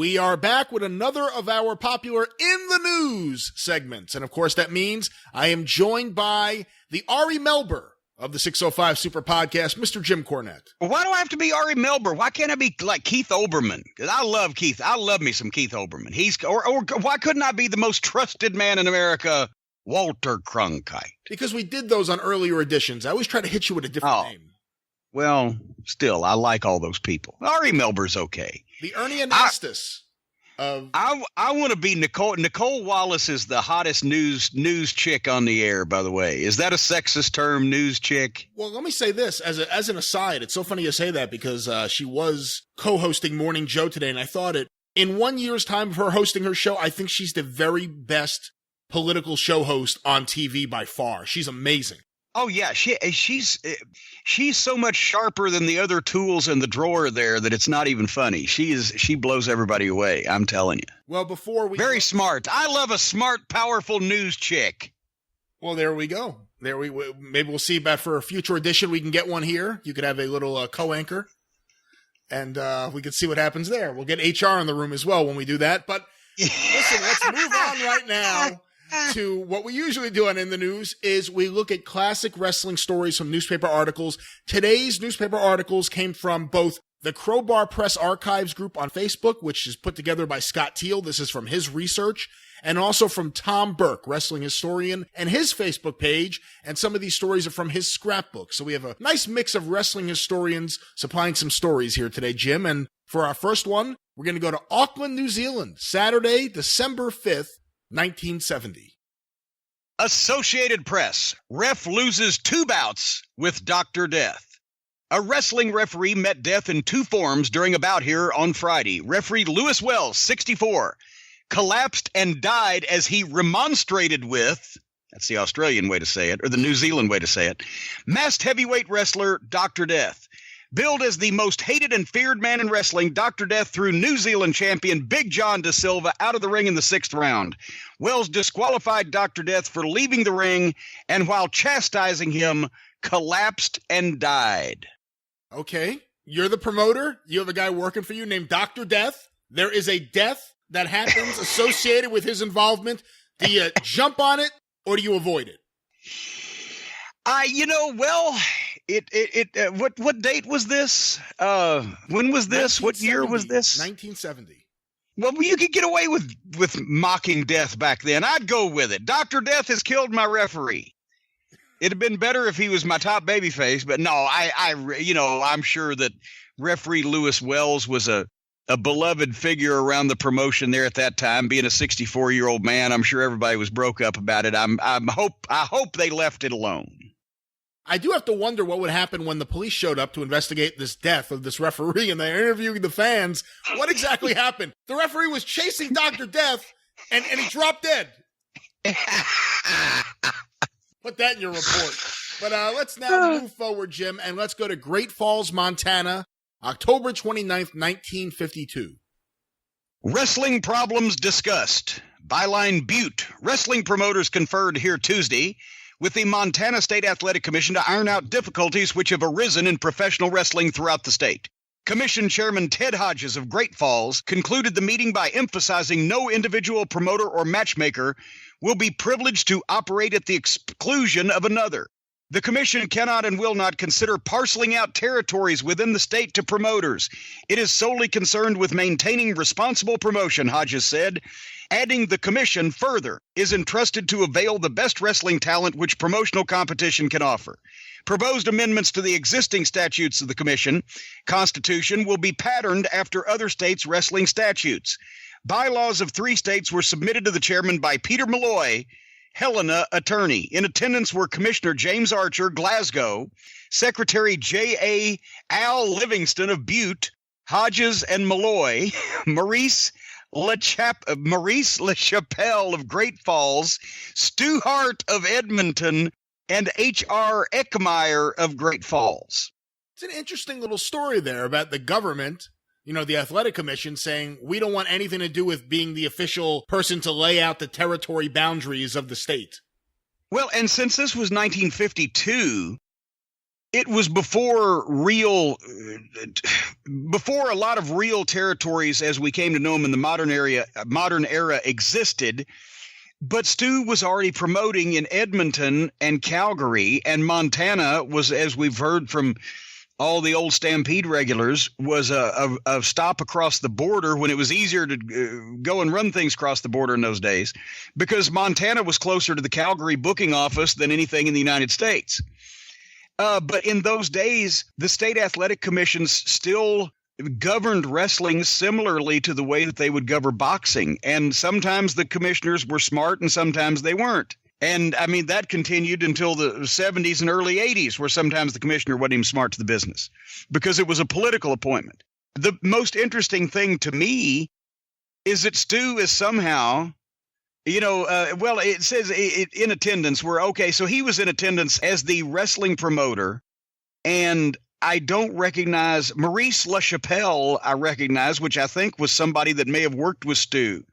We are back with another of our popular In the News segments. And of course, that means I am joined by the Ari Melber of the 605 Super Podcast, Mr. Jim Cornette. Why do I have to be Ari Melber? Why can't I be like Keith Olbermann? Because I love Keith. I love me some Keith Olbermann. Or why couldn't I be the most trusted man in America, Walter Cronkite? Because we did those on earlier editions. I always try to hit you with a different name. Well, still, I like all those people. Ari Melber's okay. The Ernie Anastas of... I want to be Nicole. Nicole Wallace is the hottest news chick on the air, by the way. Is that a sexist term, news chick? Well, let me say this as an aside. It's so funny you say that because she was co-hosting Morning Joe today, and I thought in 1 year's time of her hosting her show, I think she's the very best political show host on TV by far. She's amazing. Oh yeah, she's so much sharper than the other tools in the drawer there that it's not even funny. She blows everybody away. I'm telling you. Well, before we very smart. I love a smart, powerful news chick. Well, there we go. Maybe we'll see about for a future edition. We can get one here. You could have a little co-anchor, and we could see what happens there. We'll get HR in the room as well when we do that. But listen, let's move on right now to what we usually do on In the News is we look at classic wrestling stories from newspaper articles. Today's newspaper articles came from both the Crowbar Press Archives group on Facebook, which is put together by Scott Teal. This is from his research, and also from Tom Burke, wrestling historian, and his Facebook page. And some of these stories are from his scrapbook. So we have a nice mix of wrestling historians supplying some stories here today, Jim. And for our first one, we're going to go to Auckland, New Zealand, Saturday, December 5th, 1970. Associated Press. Ref loses 2 bouts with Dr. Death. A wrestling referee met death in 2 forms during a bout here on Friday. Referee Lewis Wells, 64, collapsed and died as he remonstrated with, that's the Australian way to say it, or the New Zealand way to say it, masked heavyweight wrestler Dr. Death. Billed as the most hated and feared man in wrestling, Dr. Death threw New Zealand champion Big John Da Silva out of the ring in the 6th round. Wells disqualified Dr. Death for leaving the ring, and while chastising him, collapsed and died. Okay, you're the promoter. You have a guy working for you named Dr. Death. There is a death that happens associated with his involvement. Do you jump on it or do you avoid it? What date was this? When was this? What year was this? 1970. Well, you could get away with mocking death back then. I'd go with it. Dr. Death has killed my referee. It'd have been better if he was my top babyface, but no, I'm sure that referee Lewis Wells was a beloved figure around the promotion there at that time. Being a 64-year-old man, I'm sure everybody was broke up about it. I hope they left it alone. I do have to wonder what would happen when the police showed up to investigate this death of this referee and they're interviewing the fans. What exactly happened? The referee was chasing Dr. Death and he dropped dead. Put that in your report. But let's now move forward, Jim, and let's go to Great Falls, Montana, October 29th, 1952. Wrestling problems discussed. Byline Butte. Wrestling promoters conferred here Tuesday with the Montana State Athletic Commission to iron out difficulties which have arisen in professional wrestling throughout the state. Commission Chairman Ted Hodges of Great Falls concluded the meeting by emphasizing no individual promoter or matchmaker will be privileged to operate at the exclusion of another. The commission cannot and will not consider parceling out territories within the state to promoters. It is solely concerned with maintaining responsible promotion, Hodges said, adding the commission further is entrusted to avail the best wrestling talent which promotional competition can offer. Proposed amendments to the existing statutes of the commission constitution will be patterned after other states' wrestling statutes. Bylaws of 3 states were submitted to the chairman by Peter Malloy, Helena, attorney. In attendance were Commissioner James Archer, Glasgow, Secretary J.A. Al Livingston of Butte, Hodges and Malloy, Maurice LaChapelle of Great Falls, Stu Hart of Edmonton, and H.R. Eckmeyer of Great Falls. It's an interesting little story there about the government, the athletic commission saying we don't want anything to do with being the official person to lay out the territory boundaries of the state. Well, and since this was 1952, it was before a lot of real territories as we came to know them in the modern era existed. But Stu was already promoting in Edmonton and Calgary, and Montana was, as we've heard from all the old Stampede regulars, was a stop across the border when it was easier to go and run things across the border in those days, because Montana was closer to the Calgary booking office than anything in the United States. But in those days, the state athletic commissions still governed wrestling similarly to the way that they would govern boxing. And sometimes the commissioners were smart and sometimes they weren't. And I mean, that continued until the 70s and early 80s, where sometimes the commissioner wasn't even smart to the business because it was a political appointment. The most interesting thing to me is that Stu is somehow, it says in attendance. So he was in attendance as the wrestling promoter, and I don't recognize Maurice LaChapelle. I recognize, which I think was somebody that may have worked with Stu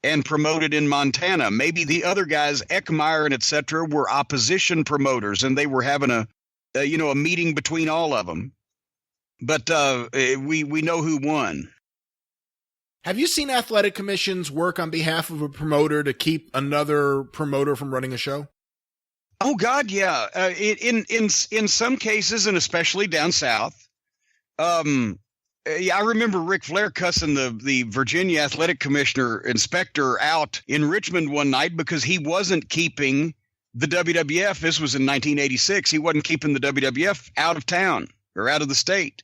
and promoted in Montana. Maybe the other guys, Eckmeyer and et cetera, were opposition promoters, and they were having a meeting between all of them. But we know who won. Have you seen athletic commissions work on behalf of a promoter to keep another promoter from running a show? Oh God, yeah. In some cases, and especially down south, I remember Ric Flair cussing the Virginia Athletic Commissioner inspector out in Richmond one night because he wasn't keeping the WWF. This was in 1986. He wasn't keeping the WWF out of town or out of the state.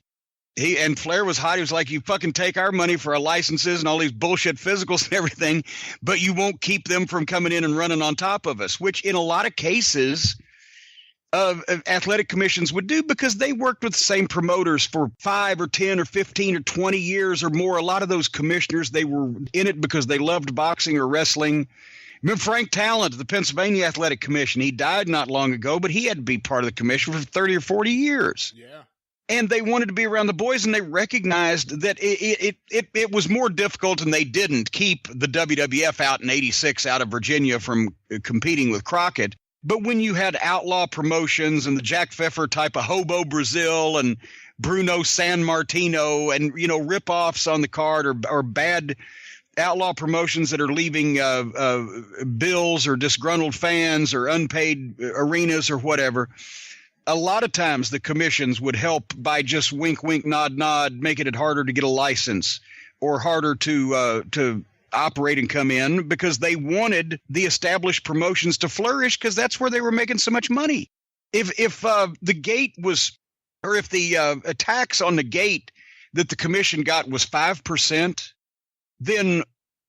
And Flair was hot. He was like, "You fucking take our money for our licenses and all these bullshit physicals and everything, but you won't keep them from coming in and running on top of us," which in a lot of cases of athletic commissions would do, because they worked with the same promoters for 5 or 10 or 15 or 20 years or more. A lot of those commissioners, they were in it because they loved boxing or wrestling. Remember Frank Talent, the Pennsylvania Athletic Commission? He died not long ago, but he had to be part of the commission for 30 or 40 years. Yeah. And they wanted to be around the boys, and they recognized that it was more difficult, and they didn't keep the WWF out in 86 out of Virginia from competing with Crockett. But when you had outlaw promotions and the Jack Pfeffer type of Hobo Brazil and Bruno San Martino and, rip-offs on the card or bad outlaw promotions that are leaving bills or disgruntled fans or unpaid arenas or whatever, a lot of times the commissions would help by just wink, wink, nod, nod, making it harder to get a license or harder to operate and come in, because they wanted the established promotions to flourish, because that's where they were making so much money. If the gate was, or if the tax on the gate that the commission got was 5%, then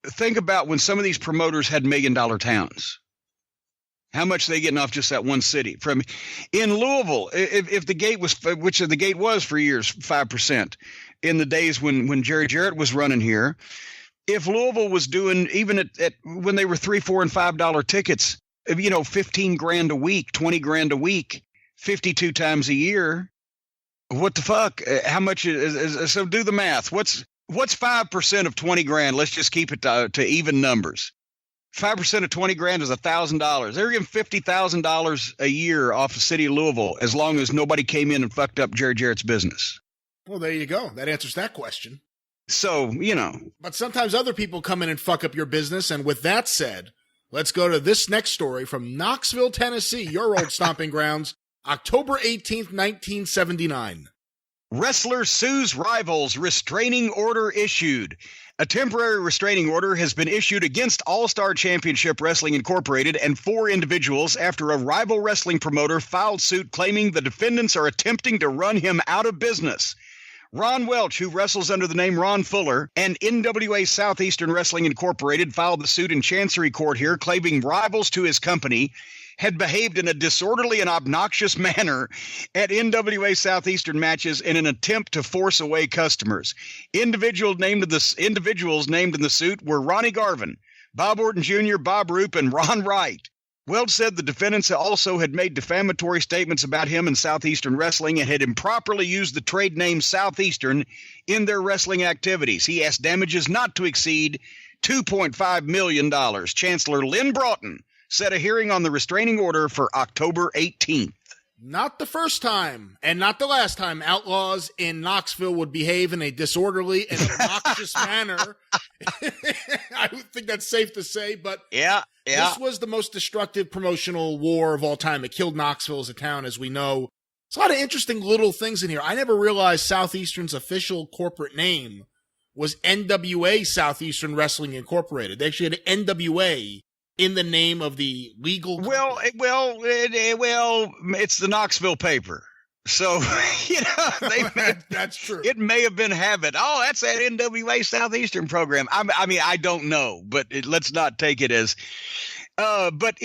think about when some of these promoters had $1 million towns. How much are they getting off just that one city? From in Louisville, if the gate was, which the gate was for years, 5%, in the days when Jerry Jarrett was running here. If Louisville was doing, even at when they were $3, $4, and $5 tickets, $15,000 a week, $20,000 a week, 52 times a year, what the fuck? How much is so? Do the math. What's 5% of $20,000? Let's just keep it to even numbers. 5% of $20,000 is $1,000. They're getting $50,000 a year off the city of Louisville, as long as nobody came in and fucked up Jerry Jarrett's business. Well, there you go. That answers that question. So, But sometimes other people come in and fuck up your business. And with that said, let's go to this next story from Knoxville, Tennessee, your old stomping grounds, October 18th, 1979. Wrestler sues rivals, restraining order issued. A temporary restraining order has been issued against All-Star Championship Wrestling Incorporated and 4 individuals after a rival wrestling promoter filed suit claiming the defendants are attempting to run him out of business. Ron Welch, who wrestles under the name Ron Fuller, and NWA Southeastern Wrestling Incorporated filed the suit in Chancery Court here, claiming rivals to his company had behaved in a disorderly and obnoxious manner at NWA Southeastern matches in an attempt to force away customers. Individuals named in the suit were Ronnie Garvin, Bob Orton Jr., Bob Roop, and Ron Wright. Welch said the defendants also had made defamatory statements about him and Southeastern Wrestling and had improperly used the trade name Southeastern in their wrestling activities. He asked damages not to exceed $2.5 million. Chancellor Lynn Broughton set a hearing on the restraining order for October 18th. Not the first time, and not the last time outlaws in Knoxville would behave in a disorderly and obnoxious manner. I think that's safe to say, but this was the most destructive promotional war of all time. It killed Knoxville as a town, as we know. There's a lot of interesting little things in here. I never realized Southeastern's official corporate name was NWA Southeastern Wrestling Incorporated. They actually had NWA in the name of the legal company. Well, it's the Knoxville paper. So, that's true. It may have been habit. Oh, that's that NWA Southeastern program. I mean, I don't know, but let's not take it as but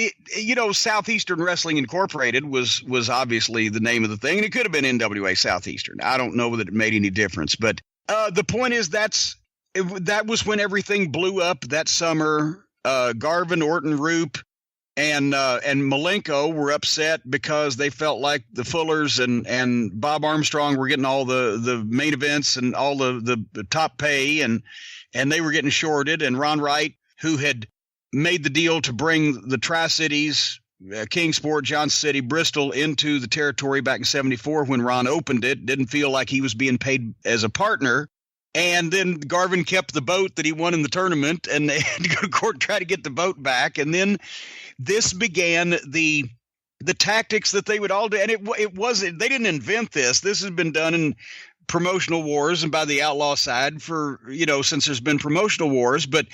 Southeastern Wrestling Incorporated was obviously the name of the thing, and it could have been NWA Southeastern. I don't know that it made any difference, but the point is that was when everything blew up that summer. Garvin, Orton, Roop, and Malenko were upset because they felt like the Fullers and Bob Armstrong were getting all the main events and all the top pay, and they were getting shorted. And Ron Wright, who had made the deal to bring the Tri-Cities, Kingsport, Johnson City, Bristol into the territory back in '74 when Ron opened it, didn't feel like he was being paid as a partner. And then Garvin kept the boat that he won in the tournament, and they had to go to court and try to get the boat back. And then this began the tactics that they would all do. And it wasn't, they didn't invent this. This has been done in promotional wars and by the outlaw side for, since there's been promotional wars. But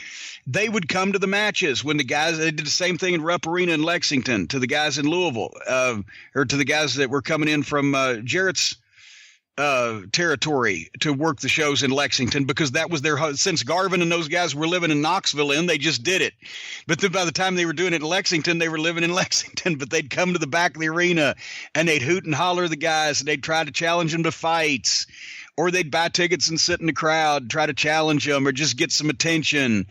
they would come to the matches when they did the same thing in Rupp Arena in Lexington to the guys in Louisville, or to the guys that were coming in from Jarrett's territory to work the shows in Lexington, because that was since Garvin and those guys were living in Knoxville, they just did it. But then by the time they were doing it in Lexington, they were living in Lexington, but they'd come to the back of the arena and they'd hoot and holler the guys, and they'd try to challenge them to fights, or they'd buy tickets and sit in the crowd, try to challenge them or just get some attention.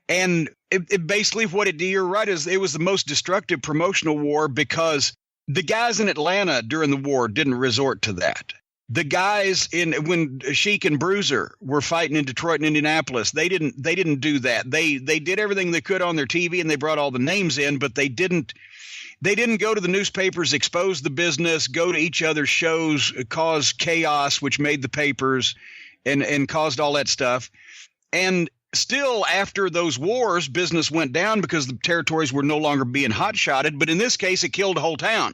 And it basically what it did, you're right, is it was the most destructive promotional war, because the guys in Atlanta during the war didn't resort to that. The guys when Sheik and Bruiser were fighting in Detroit and Indianapolis, they didn't do that. They did everything they could on their TV, and they brought all the names in, but they didn't go to the newspapers, expose the business, go to each other's shows, cause chaos, which made the papers and caused all that stuff. And still, after those wars, business went down because the territories were no longer being hot-shotted. But in this case, it killed the whole town.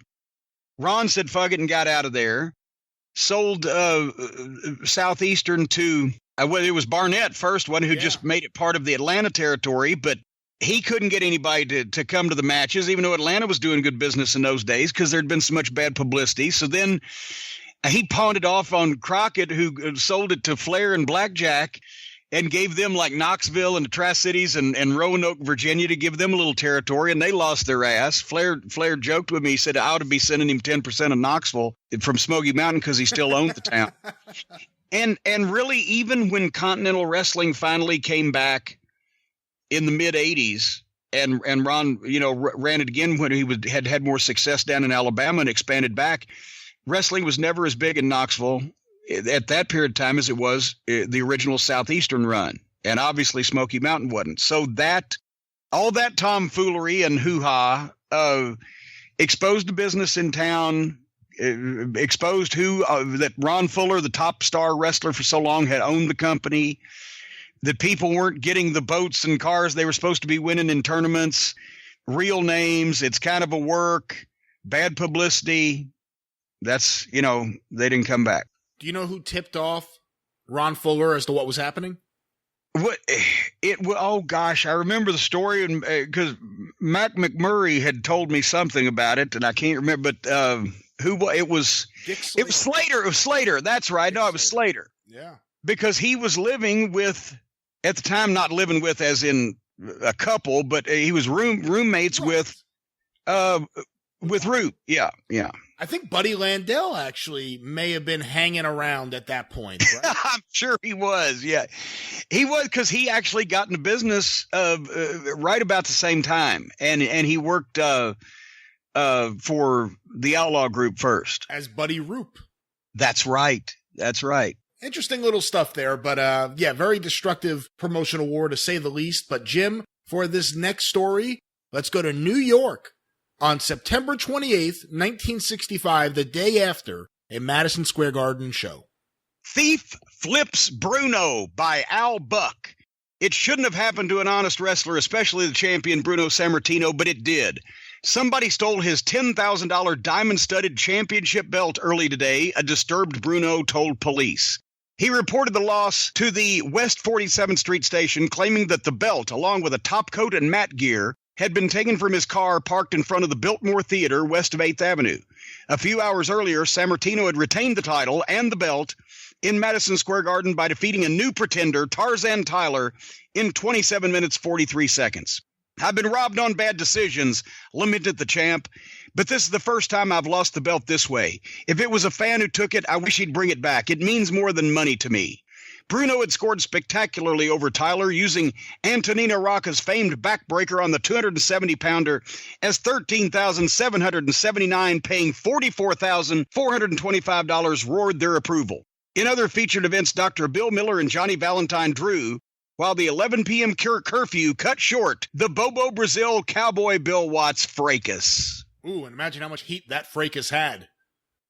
Ron said, fuck it, and got out of there. Sold Southeastern to it was Barnett first one, who just made it part of the Atlanta territory, but he couldn't get anybody to come to the matches, even though Atlanta was doing good business in those days because there'd been so much bad publicity. So then he pawned it off on Crockett, who sold it to Flair and Blackjack, and gave them like Knoxville and the Tri-Cities and Roanoke, Virginia, to give them a little territory, and they lost their ass. Flair joked with me. He said, I ought to be sending him 10% of Knoxville from Smoky Mountain because he still owned the town. And really, even when Continental Wrestling finally came back in the mid-'80s, and Ron, ran it again when he had more success down in Alabama and expanded back, wrestling was never as big in Knoxville at that period of time as it was the original Southeastern run. And obviously Smoky Mountain wasn't. So all that tomfoolery and hoo-ha exposed the business in town, exposed that Ron Fuller, the top star wrestler for so long, had owned the company, that people weren't getting the boats and cars they were supposed to be winning in tournaments, real names, it's kind of a work, bad publicity. That's, they didn't come back. Do you know who tipped off Ron Fuller as to what was happening? Oh gosh, I remember the story, and because Mac McMurray had told me something about it, and I can't remember. But it was Slater. It was Slater. That's right. No, it was Slater. Yeah, because he was living with, at the time, not living with as in a couple, but he was roommates with Roop. Yeah. I think Buddy Landell actually may have been hanging around at that point. Right? I'm sure he was. Yeah, he was, because he actually got into business right about the same time, and he worked for the Outlaw Group first as Buddy Roop. That's right. Interesting little stuff there, but very destructive promotional war to say the least. But Jim, for this next story, let's go to New York. on September 28th, 1965, the day after a Madison Square Garden show. Thief Flips Bruno by Al Buck. It shouldn't have happened to an honest wrestler, especially the champion Bruno Sammartino, but it did. Somebody stole his $10,000 diamond-studded championship belt early today, a disturbed Bruno told police. He reported the loss to the West 47th Street station, claiming that the belt, along with a top coat and mat gear, had been taken from his car parked in front of the Biltmore Theater west of 8th Avenue. A few hours earlier, Sammartino had retained the title and the belt in Madison Square Garden by defeating a new pretender, Tarzan Tyler, in 27 minutes 43 seconds. I've been robbed on bad decisions, lamented the champ, but this is the first time I've lost the belt this way. If it was a fan who took it, I wish he'd bring it back. It means more than money to me. Bruno had scored spectacularly over Tyler, using Antonina Rocca's famed backbreaker on the 270-pounder as $13,779, paying $44,425 roared their approval. In other featured events, Dr. Bill Miller and Johnny Valentine drew, while the 11 p.m. curfew cut short the Bobo Brazil Cowboy Bill Watts fracas. Ooh, and imagine how much heat that fracas had.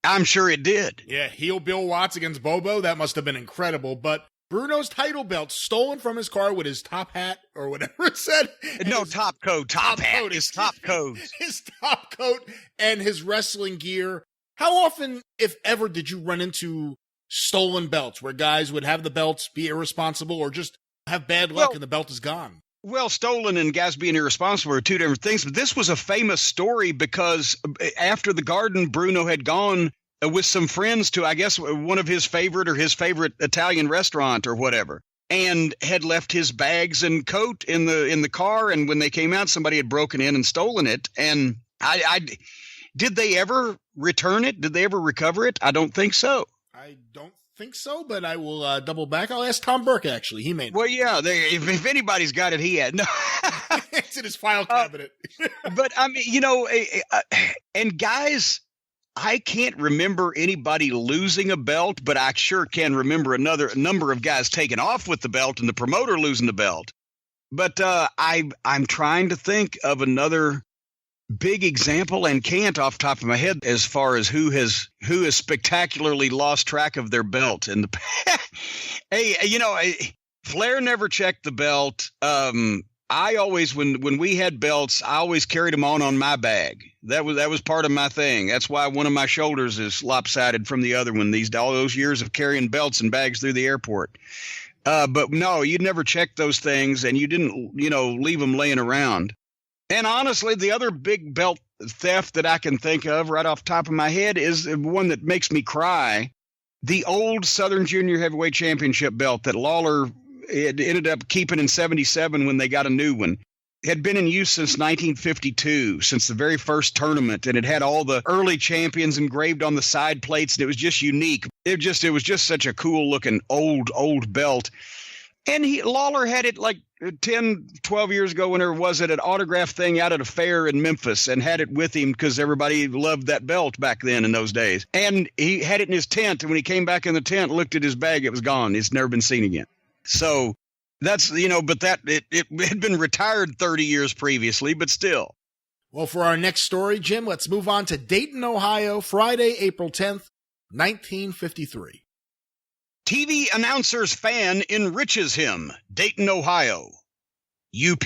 I'm sure it did. Yeah, heel Bill Watts against Bobo, that must have been incredible. But Bruno's title belt stolen from his car with his top hat or whatever it said. No, top coat, top hat, his top coat. His top coat and his wrestling gear. How often, if ever, did you run into stolen belts where guys would have the belts, be irresponsible, or just have bad luck and the belt is gone? Well, stolen and guys being irresponsible are two different things, but this was a famous story because after the Garden, Bruno had gone with some friends to, I guess, one of his favorite Italian restaurant or whatever, and had left his bags and coat in the car, and when they came out, somebody had broken in and stolen it, and did they ever return it? Did they ever recover it? I don't think so. I don't think so, but I will double back. I'll ask Tom Burke, actually. He may know. Well, yeah, if anybody's got it, he had. No. It's in his file cabinet. But, I mean, and guys, I can't remember anybody losing a belt, but I sure can remember a number of guys taking off with the belt and the promoter losing the belt. But I'm trying to think of another big example and can't off the top of my head as far as who has spectacularly lost track of their belt. And hey, Flair never checked the belt. I always, when we had belts, I always carried them on my bag. That was part of my thing. That's why one of my shoulders is lopsided from the other one. All those years of carrying belts and bags through the airport. But no, you never checked those things, and you didn't, leave them laying around. And honestly, the other big belt theft that I can think of right off the top of my head is one that makes me cry. The old Southern Junior Heavyweight Championship belt that Lawler had ended up keeping in 77 when they got a new one. It had been in use since 1952, since the very first tournament, and it had all the early champions engraved on the side plates, and it was just unique. It was just such a cool-looking old belt. And Lawler had it like 10, 12 years ago, whenever it was, at an autograph thing out at a fair in Memphis, and had it with him because everybody loved that belt back then in those days. And he had it in his tent, and when he came back in the tent, looked at his bag, it was gone. It's never been seen again. So that's, but it had been retired 30 years previously, but still. Well, for our next story, Jim, let's move on to Dayton, Ohio, Friday, April 10th, 1953. TV announcer's fan enriches him, Dayton, Ohio. UP.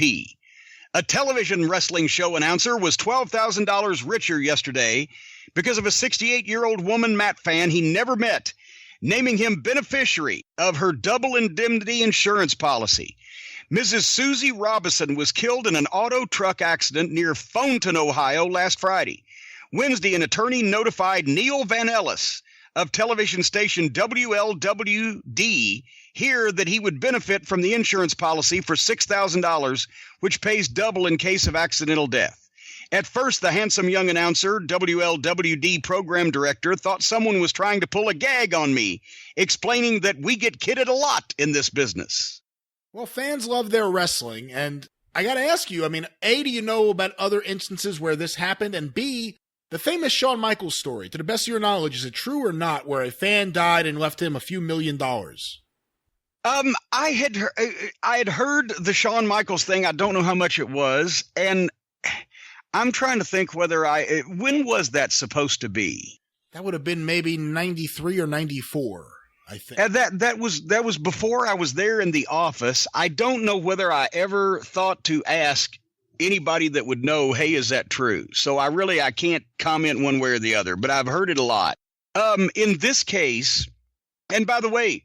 A television wrestling show announcer was $12,000 richer yesterday because of a 68-year-old woman Matt fan he never met, naming him beneficiary of her double indemnity insurance policy. Mrs. Susie Robison was killed in an auto truck accident near Fountain, Ohio last Friday. Wednesday, an attorney notified Neil Van Ellis of television station WLWD here that he would benefit from the insurance policy for $6,000, which pays double in case of accidental death. At first, the handsome young announcer, WLWD program director, thought someone was trying to pull a gag on me, explaining that we get kidded a lot in this business. Well, fans love their wrestling, and I gotta ask you, A, do you know about other instances where this happened, and B, the famous Shawn Michaels story, to the best of your knowledge, is it true or not, where a fan died and left him a few $1 million? I had heard the Shawn Michaels thing. I don't know how much it was, and I'm trying to think whether when was that supposed to be? That would have been maybe 93 or 94, I think. And that was before I was there in the office. I don't know whether I ever thought to ask anybody that would know, hey, is that true? So I can't comment one way or the other, but I've heard it a lot. In this case, and by the way,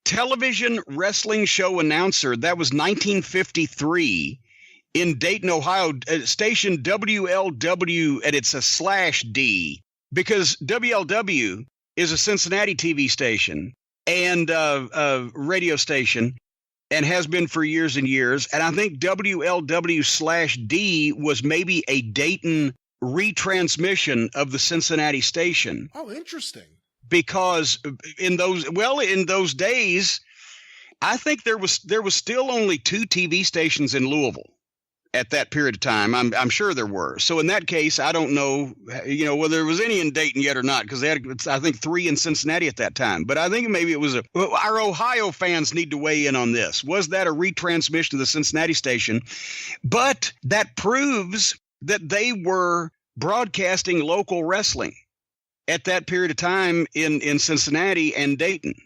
television wrestling show announcer, that was 1953 in Dayton, Ohio, station WLW, and it's a /D, because WLW is a Cincinnati TV station and a radio station, and has been for years and years. And I think WLW/D was maybe a Dayton retransmission of the Cincinnati station. Oh, interesting. Because in those days, I think there was still only 2 TV stations in Louisville at that period of time. I'm sure there were. So in that case, I don't know, whether there was any in Dayton yet or not, because they had, I think, 3 in Cincinnati at that time. But I think maybe it was our Ohio fans need to weigh in on this. Was that a retransmission of the Cincinnati station? But that proves that they were broadcasting local wrestling at that period of time in Cincinnati and Dayton,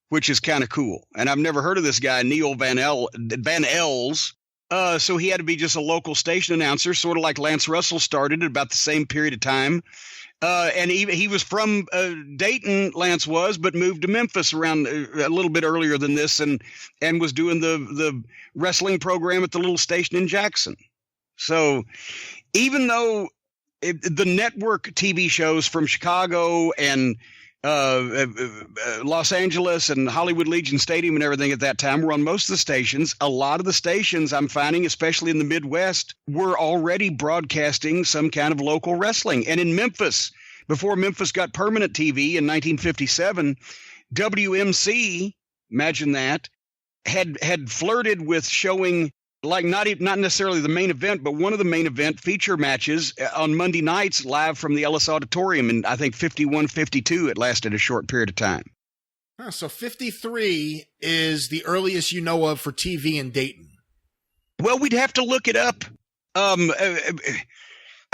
which is kind of cool. And I've never heard of this guy, Neil Van Els. So he had to be just a local station announcer, sort of like Lance Russell started at about the same period of time. And he was from Dayton, Lance was, but moved to Memphis around a little bit earlier than this, and was doing the wrestling program at the little station in Jackson. So even though the network TV shows from Chicago and Los Angeles and Hollywood Legion Stadium and everything at that time were on most of the stations, a lot of the stations I'm finding, especially in the Midwest, were already broadcasting some kind of local wrestling. And in Memphis, before Memphis got permanent TV in 1957, WMC, imagine that, had flirted with showing, like, not necessarily the main event, but one of the main event feature matches on Monday nights live from the Ellis Auditorium in, I think, 51, 52. It lasted a short period of time. So 53 is the earliest you know of for TV in Dayton. Well, we'd have to look it up. I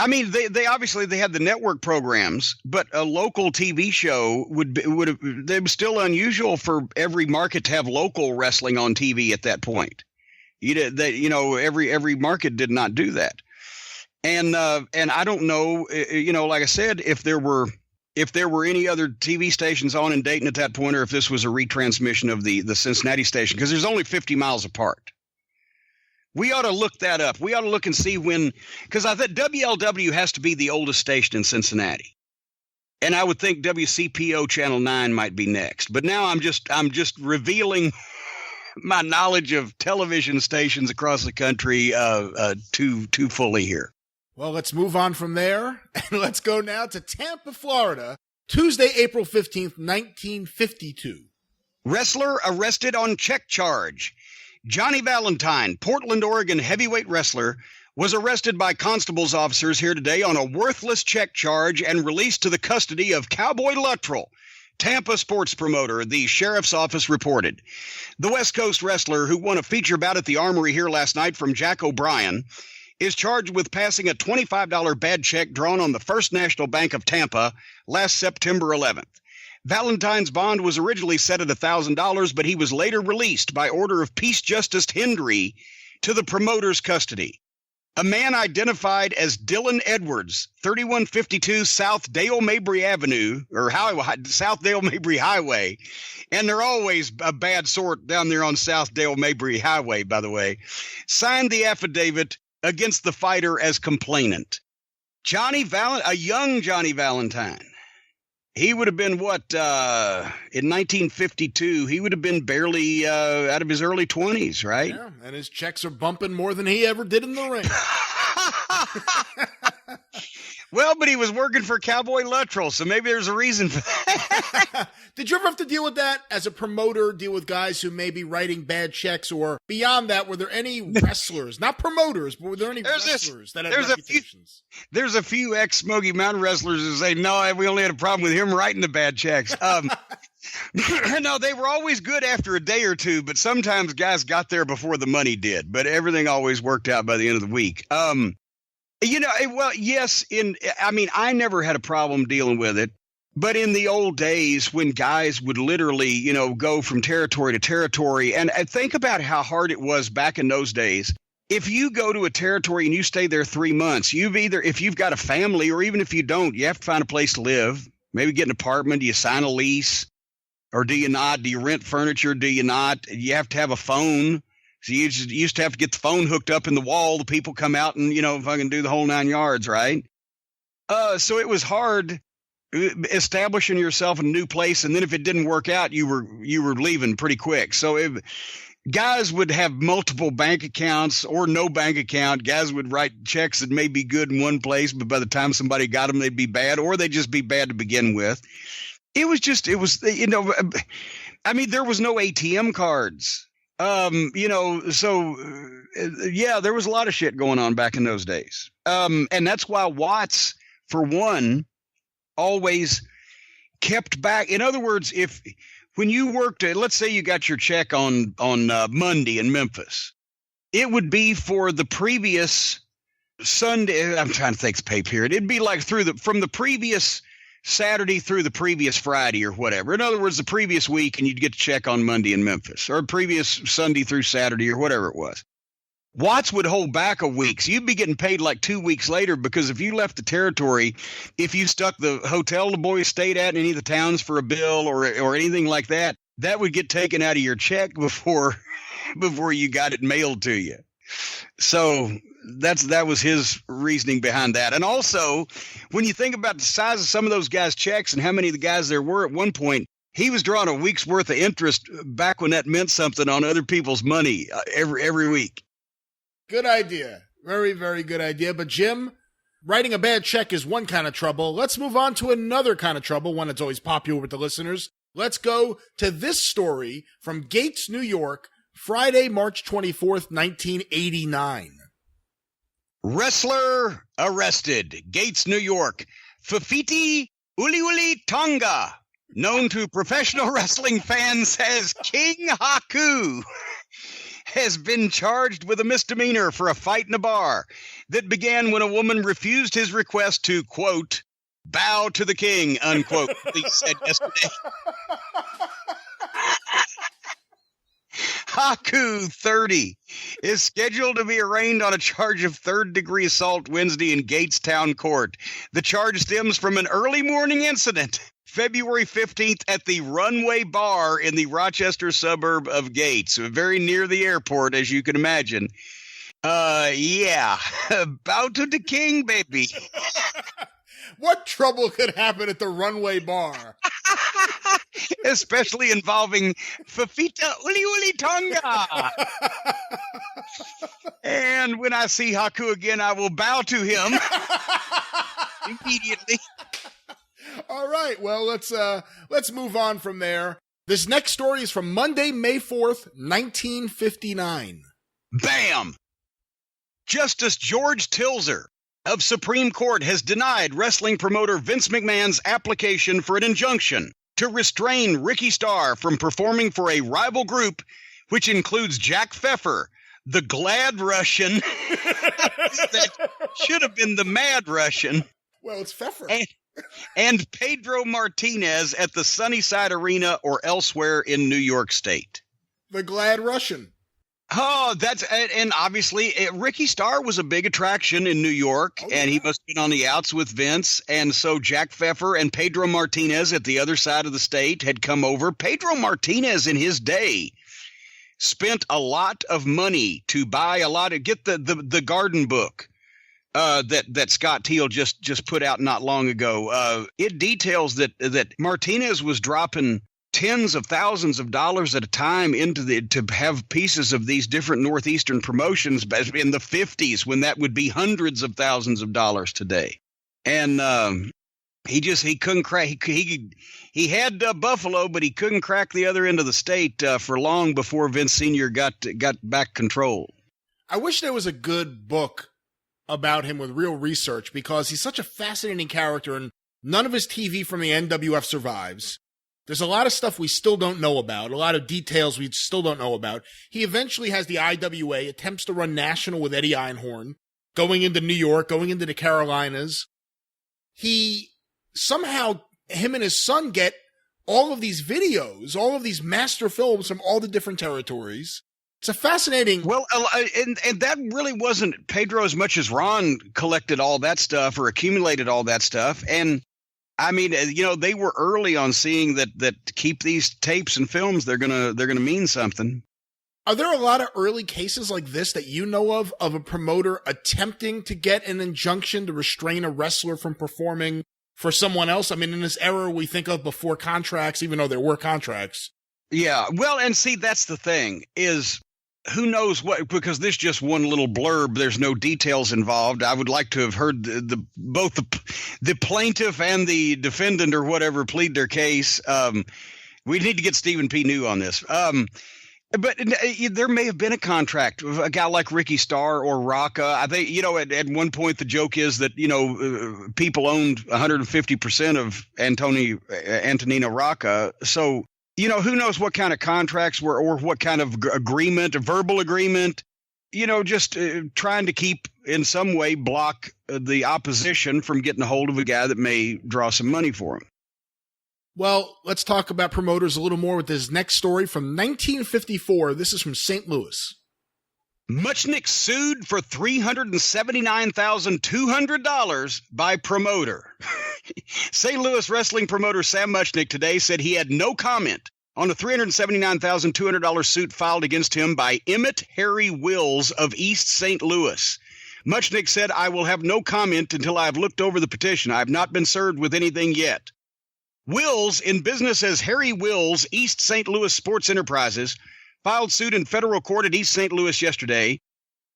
mean, they obviously they had the network programs, but a local TV show it was still unusual for every market to have local wrestling on TV at that point. Every market did not do that. And I don't know, like I said, if there were any other TV stations on in Dayton at that point, or if this was a retransmission of the Cincinnati station, because there's only 50 miles apart. We ought to look that up. We ought to look and see when, because I think WLW has to be the oldest station in Cincinnati. And I would think WCPO Channel 9 might be next. But now I'm just revealing my knowledge of television stations across the country too fully here. Well, let's move on from there, and let's go now to Tampa, Florida, Tuesday, April 15th, 1952. Wrestler arrested on check charge. Johnny Valentine, Portland, Oregon heavyweight wrestler, was arrested by constables officers here today on a worthless check charge and released to the custody of Cowboy Luttrell, Tampa sports promoter, the sheriff's office reported. The West Coast wrestler, who won a feature bout at the Armory here last night from Jack O'Brien, is charged with passing a $25 bad check drawn on the First National Bank of Tampa last September 11th. Valentine's bond was originally set at $1,000, but he was later released by order of Peace Justice Hendry to the promoter's custody. A man identified as Dylan Edwards, 3152 South Dale Mabry Avenue, or South Dale Mabry Highway, and they're always a bad sort down there on South Dale Mabry Highway, by the way, signed the affidavit against the fighter as complainant. A young Johnny Valentine. He would have been in 1952, he would have been barely out of his early 20s, right? Yeah, and his checks are bumping more than he ever did in the ring. Well, but he was working for Cowboy Luttrell, so maybe there's a reason for that. Did you ever have to deal with that as a promoter, deal with guys who may be writing bad checks, or beyond that, were there any wrestlers, not promoters, but were there any wrestlers that had reputations? There's a few ex-Smoky Mountain wrestlers who say, no, we only had a problem with him writing the bad checks. No, they were always good after a day or two, but sometimes guys got there before the money did, but everything always worked out by the end of the week. Well, yes. I never had a problem dealing with it. But in the old days when guys would literally, go from territory to territory, and think about how hard it was back in those days. If you go to a territory and you stay there 3 months, if you've got a family, or even if you don't, you have to find a place to live, maybe get an apartment. Do you sign a lease, or do you not? Do you rent furniture? Do you not? You have to have a phone. So you used to have to get the phone hooked up in the wall. The people come out and, fucking do the whole 9 yards, right? So it was hard establishing yourself in a new place, and then if it didn't work out, you were leaving pretty quick. So guys would have multiple bank accounts or no bank account. Guys would write checks that may be good in one place, but by the time somebody got them, they'd be bad, or they'd just be bad to begin with. There was no ATM cards. There was a lot of shit going on back in those days. And that's why Watts, for one, always kept back. In other words, when you worked, let's say you got your check on Monday in Memphis, it would be for the previous Sunday. I'm trying to think the pay period. It'd be like from the previous Saturday through the previous Friday or whatever. In other words, the previous week, and you'd get a check on Monday in Memphis, or previous Sunday through Saturday or whatever it was. Watts would hold back a week, so you'd be getting paid like 2 weeks later, because if you left the territory, if you stuck the hotel the boys stayed at in any of the towns for a bill or anything like that, that would get taken out of your check before you got it mailed to you. So that was his reasoning behind that. And also, when you think about the size of some of those guys' checks and how many of the guys there were at one point, he was drawing a week's worth of interest back when that meant something on other people's money every week. Good idea. Very, very good idea. But Jim, writing a bad check is one kind of trouble. Let's move on to another kind of trouble, one that's always popular with the listeners. Let's go to this story from Gates, New York, Friday, March 24th, 1989. Wrestler arrested. Gates, New York. Fafiti Uliuli Tonga, known to professional wrestling fans as King Haku, has been charged with a misdemeanor for a fight in a bar that began when a woman refused his request to, quote, bow to the king, unquote, police said yesterday. Haku, 30, is scheduled to be arraigned on a charge of third-degree assault Wednesday in Gatestown Court. The charge stems from an early morning incident February 15th at the Runway Bar in the Rochester suburb of Gates, very near the airport, as you can imagine. Bow to the king, baby. What trouble could happen at the Runway Bar? Especially involving Fafita Uli Tonga. And when I see Haku again, I will bow to him immediately. All right, well, let's move on from there. This next story is from Monday, May 4th, 1959. Bam! Justice George Tilzer of Supreme Court has denied wrestling promoter Vince McMahon's application for an injunction to restrain Ricky Starr from performing for a rival group, which includes Jack Pfeffer, the Glad Russian, that should have been the Mad Russian. Well, it's Pfeffer. And Pedro Martinez at the Sunnyside Arena or elsewhere in New York State. The Glad Russian. Oh, and obviously Ricky Starr was a big attraction in New York, and he must have been on the outs with Vince. And so Jack Pfeffer and Pedro Martinez at the other side of the state had come over. Pedro Martinez in his day spent a lot of money to buy get the garden book that Scott Teal just put out not long ago. It details that Martinez was dropping tens of thousands of dollars at a time to have pieces of these different Northeastern promotions in the 50s, when that would be hundreds of thousands of dollars today. And he couldn't crack. He had Buffalo, but he couldn't crack the other end of the state for long before Vince Sr. got back control. I wish there was a good book about him with real research, because he's such a fascinating character, and none of his TV from the NWF survives. There's a lot of stuff we still don't know about, a lot of details we still don't know about. He eventually has the IWA, attempts to run national with Eddie Einhorn. going into New York, going into the Carolinas. He somehow, him and his son get all of these videos, all of these master films from all the different territories. It's a fascinating. Well, and that really wasn't Pedro as much as Ron collected all that stuff or accumulated all that stuff. And I mean, they were early on seeing that keep these tapes and films, they're gonna mean something. Are there a lot of early cases like this that you know of a promoter attempting to get an injunction to restrain a wrestler from performing for someone else? I mean, in this era we think of before contracts, even though there were contracts. Yeah, well, and see, that's the thing is who knows what, because this just one little blurb, there's no details involved. I would like to have heard both the plaintiff and the defendant or whatever plead their case. We need to get Stephen P. New on this. But there may have been a contract with a guy like Ricky Starr or Rocca. I think, at one point the joke is that, people owned 150% of Antonino Rocca. So, who knows what kind of contracts were or what kind of agreement, a verbal agreement, just trying to keep in some way block the opposition from getting a hold of a guy that may draw some money for him. Well, let's talk about promoters a little more with this next story from 1954. This is from St. Louis. Muchnick sued for $379,200 by promoter. St. Louis wrestling promoter Sam Muchnick today said he had no comment on a $379,200 suit filed against him by Emmett Harry Wills of East St. Louis. Muchnick said, "I will have no comment until I have looked over the petition. I have not been served with anything yet." Wills, in business as Harry Wills, East St. Louis Sports Enterprises, filed suit in federal court at East St. Louis yesterday.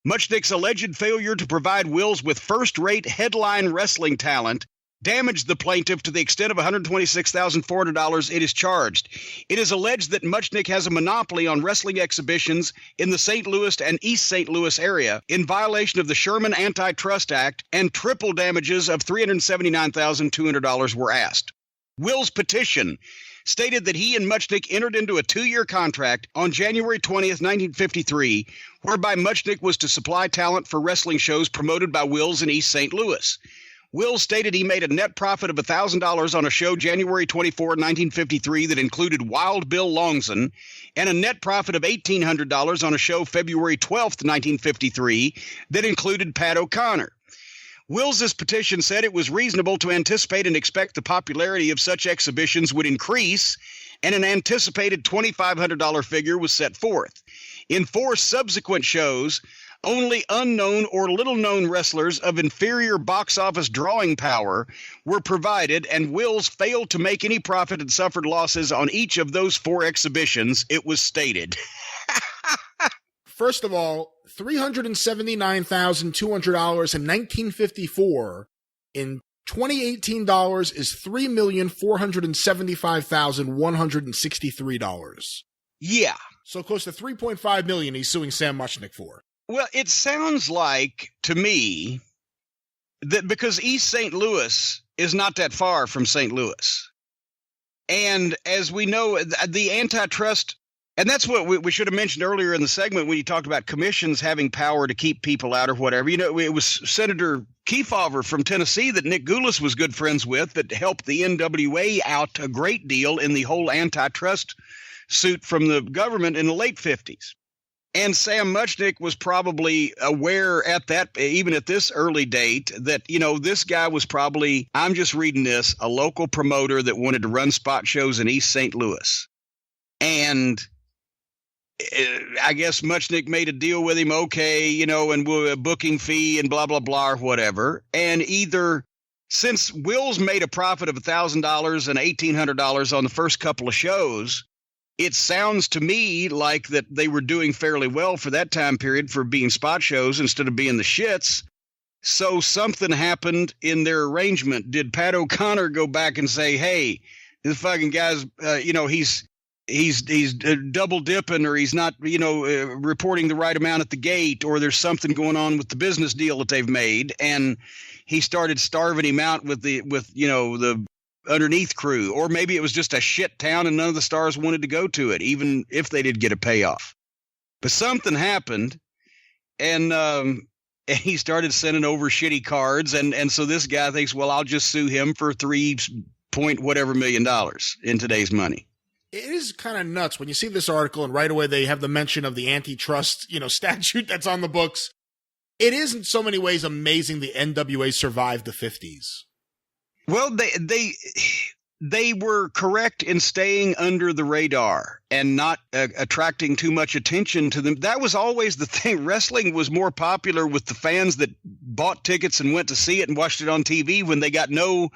Muchnick's alleged failure to provide Wills with first-rate headline wrestling talent damaged the plaintiff to the extent of $126,400 it is charged. It is alleged that Muchnick has a monopoly on wrestling exhibitions in the St. Louis and East St. Louis area in violation of the Sherman Antitrust Act, and triple damages of $379,200 were asked. Will's petition stated that he and Muchnick entered into a 2-year contract on January 20th, 1953, whereby Muchnick was to supply talent for wrestling shows promoted by Wills in East St. Louis. Wills stated he made a net profit of $1,000 on a show January 24, 1953 that included Wild Bill Longson, and a net profit of $1,800 on a show February 12th, 1953 that included Pat O'Connor. Wills's petition said it was reasonable to anticipate and expect the popularity of such exhibitions would increase, and an anticipated $2,500 figure was set forth. In 4 subsequent shows, only unknown or little-known wrestlers of inferior box office drawing power were provided, and Wills failed to make any profit and suffered losses on each of those 4 exhibitions, it was stated. First of all, $379,200 in 1954 in 2018 dollars is $3,475,163. Yeah. So close to $3.5 million he's suing Sam Muchnick for. Well, it sounds like to me that because East St. Louis is not that far from St. Louis, and as we know, the antitrust. And that's what we should have mentioned earlier in the segment when you talked about commissions having power to keep people out or whatever. It was Senator Kefauver from Tennessee that Nick Goulas was good friends with that helped the NWA out a great deal in the whole antitrust suit from the government in the late 50s. And Sam Muchnick was probably aware at that, even at this early date, that, this guy was probably, I'm just reading this, a local promoter that wanted to run spot shows in East St. Louis. And I guess Muchnick made a deal with him, okay, and a booking fee and blah, blah, blah, or whatever. And either since Wills made a profit of $1,000 and $1,800 on the first couple of shows, it sounds to me like that they were doing fairly well for that time period for being spot shows instead of being the shits. So something happened in their arrangement. Did Pat O'Connor go back and say, hey, this fucking guy's, he's double dipping, or he's not, reporting the right amount at the gate, or there's something going on with the business deal that they've made, and he started starving him out with the underneath crew, or maybe it was just a shit town and none of the stars wanted to go to it, even if they did get a payoff. But something happened, and and he started sending over shitty cards. And so this guy thinks, well, I'll just sue him for $3 point whatever million in today's money. It is kind of nuts when you see this article and right away they have the mention of the antitrust, statute that's on the books. It is in so many ways amazing the NWA survived the 50s. Well, they were correct in staying under the radar and not attracting too much attention to them. That was always the thing. Wrestling was more popular with the fans that bought tickets and went to see it and watched it on TV when they got no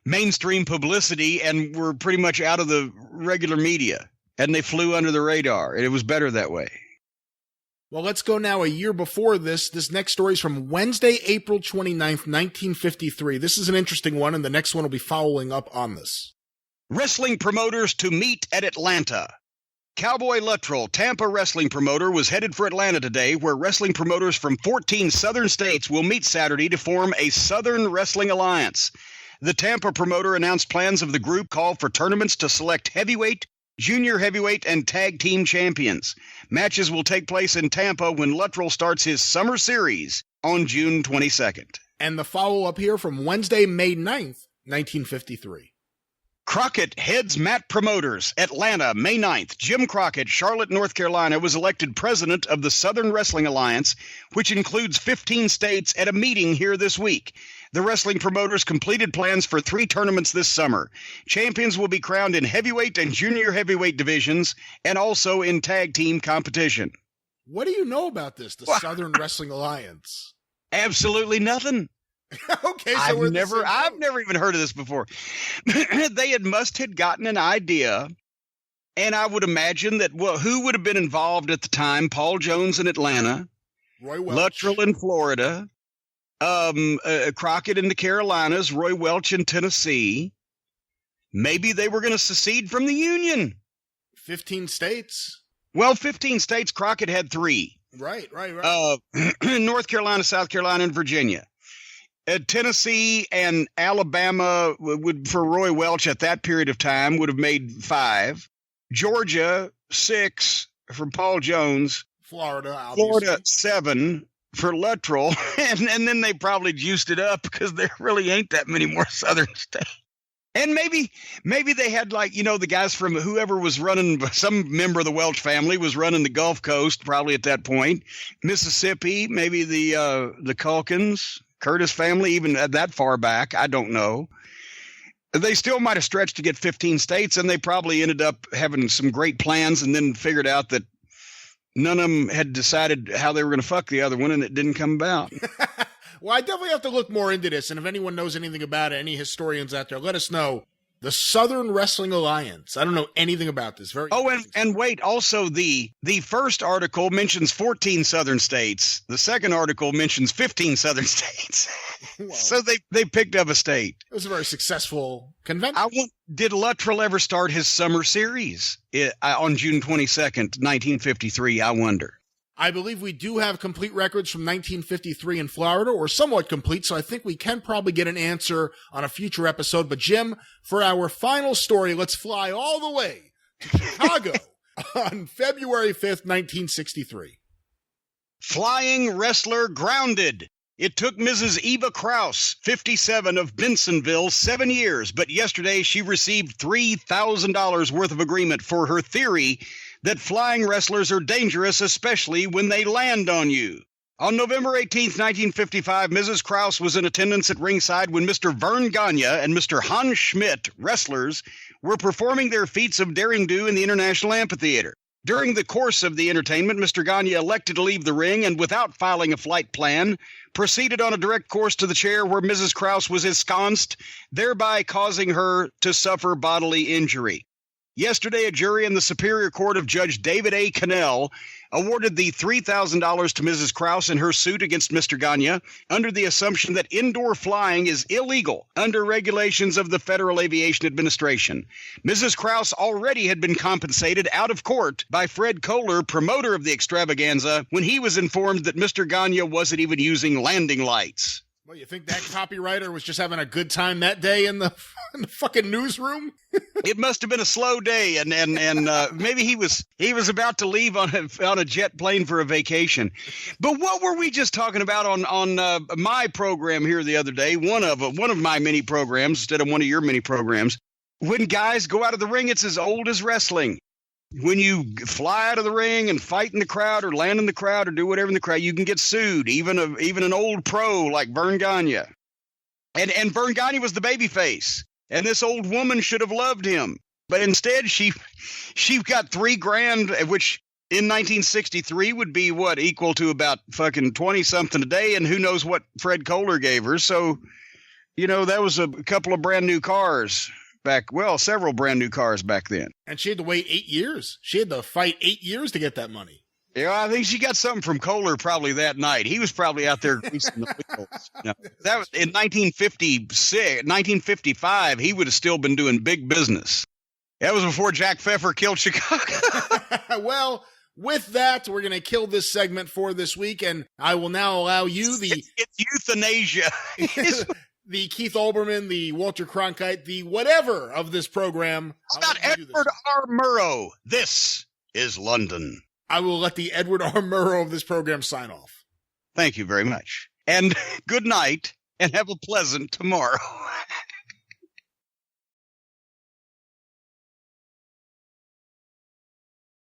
mainstream publicity and were pretty much out of the regular media, and they flew under the radar. And it was better that way. Well, let's go now a year before this. This next story is from Wednesday, April 29th, 1953. This is an interesting one, and the next one will be following up on this. Wrestling promoters to meet at Atlanta. Cowboy Luttrell, Tampa wrestling promoter, was headed for Atlanta today, where wrestling promoters from 14 southern states will meet Saturday to form a Southern Wrestling Alliance. The Tampa promoter announced plans of the group call for tournaments to select heavyweight, junior heavyweight, and tag team champions. Matches will take place in Tampa when Luttrell starts his summer series on June 22nd. And the follow-up here from Wednesday, May 9th, 1953. Crockett heads Matt Promoters, Atlanta, May 9th. Jim Crockett, Charlotte, North Carolina, was elected president of the Southern Wrestling Alliance, which includes 15 states, at a meeting here this week. The wrestling promoters completed plans for 3 tournaments this summer. Champions will be crowned in heavyweight and junior heavyweight divisions and also in tag team competition. What do you know about this, the Southern Wrestling Alliance? Absolutely nothing. Okay, so I've never even heard of this before. They must have gotten an idea, and I would imagine that, who would have been involved at the time? Paul Jones in Atlanta, Roy Welch. Luttrell in Florida, Crockett in the Carolinas, Roy Welch in Tennessee. Maybe they were going to secede from the Union. 15 states. Well, 15 states. Crockett had 3. Right. North Carolina, South Carolina, and Virginia. Tennessee and Alabama would, for Roy Welch at that period of time, would have made 5. Georgia, 6 for Paul Jones. Florida, obviously. Florida, 7 for Luttrell. And then they probably juiced it up because there really ain't that many more southern states. And maybe they had, like, the guys from whoever was running, some member of the Welch family was running the Gulf Coast probably at that point. Mississippi, maybe the Culkins, Curtis family, even that far back. I don't know. They still might have stretched to get 15 states, and they probably ended up having some great plans and then figured out that none of them had decided how they were going to fuck the other one, and it didn't come about. Well, I definitely have to look more into this, and if anyone knows anything about it, any historians out there, let us know. The Southern Wrestling Alliance. I don't know anything about this. And wait, also the first article mentions 14 southern states. The second article mentions 15 southern states. Well, so they picked up a state. It was a very successful convention. Did Luttrell ever start his summer series on June 22nd, 1953? I wonder. I believe we do have complete records from 1953 in Florida, or somewhat complete, so I think we can probably get an answer on a future episode. But Jim, for our final story, let's fly all the way to Chicago on February 5th, 1963. Flying wrestler grounded. It took Mrs. Eva Krause, 57, of Bensonville, 7 years, but yesterday she received $3,000 worth of agreement for her theory that flying wrestlers are dangerous, especially when they land on you. On November 18th, 1955, Mrs. Krause was in attendance at ringside when Mr. Vern Gagne and Mr. Hans Schmidt, wrestlers, were performing their feats of derring do in the International Amphitheater. During the course of the entertainment, Mr. Gagne elected to leave the ring and, without filing a flight plan, proceeded on a direct course to the chair where Mrs. Krause was ensconced, thereby causing her to suffer bodily injury. Yesterday, a jury in the Superior Court of Judge David A. Cannell awarded the $3,000 to Mrs. Krause in her suit against Mr. Gagne under the assumption that indoor flying is illegal under regulations of the Federal Aviation Administration. Mrs. Krause already had been compensated out of court by Fred Kohler, promoter of the extravaganza, when he was informed that Mr. Gagne wasn't even using landing lights. Well, you think that copywriter was just having a good time that day in the fucking newsroom? It must have been a slow day, and maybe he was about to leave on a jet plane for a vacation. But what were we just talking about on my program here the other day? One of my mini programs instead of one of your mini programs. When guys go out of the ring, it's as old as wrestling. When you fly out of the ring and fight in the crowd or land in the crowd or do whatever in the crowd, you can get sued. Even an old pro like Vern Gagne. And Vern Gagne was the babyface. And this old woman should have loved him. But instead, she got $3,000, which in 1963 would be equal to about fucking 20-something a day. And who knows what Fred Kohler gave her. So, that was a couple of brand new cars. Several brand new cars back then. And she had to wait 8 years. She had to fight 8 years to get that money. Yeah, I think she got something from Kohler probably that night. He was probably out there greasing the wheels. That was in 1955. He would have still been doing big business. That was before Jack Pfeffer killed Chicago. Well, with that, we're going to kill this segment for this week, and I will now allow you It's euthanasia. The Keith Olbermann, the Walter Cronkite, the whatever of this program. It's not Edward R. Murrow. This is London. I will let the Edward R. Murrow of this program sign off. Thank you very much. And good night, and have a pleasant tomorrow.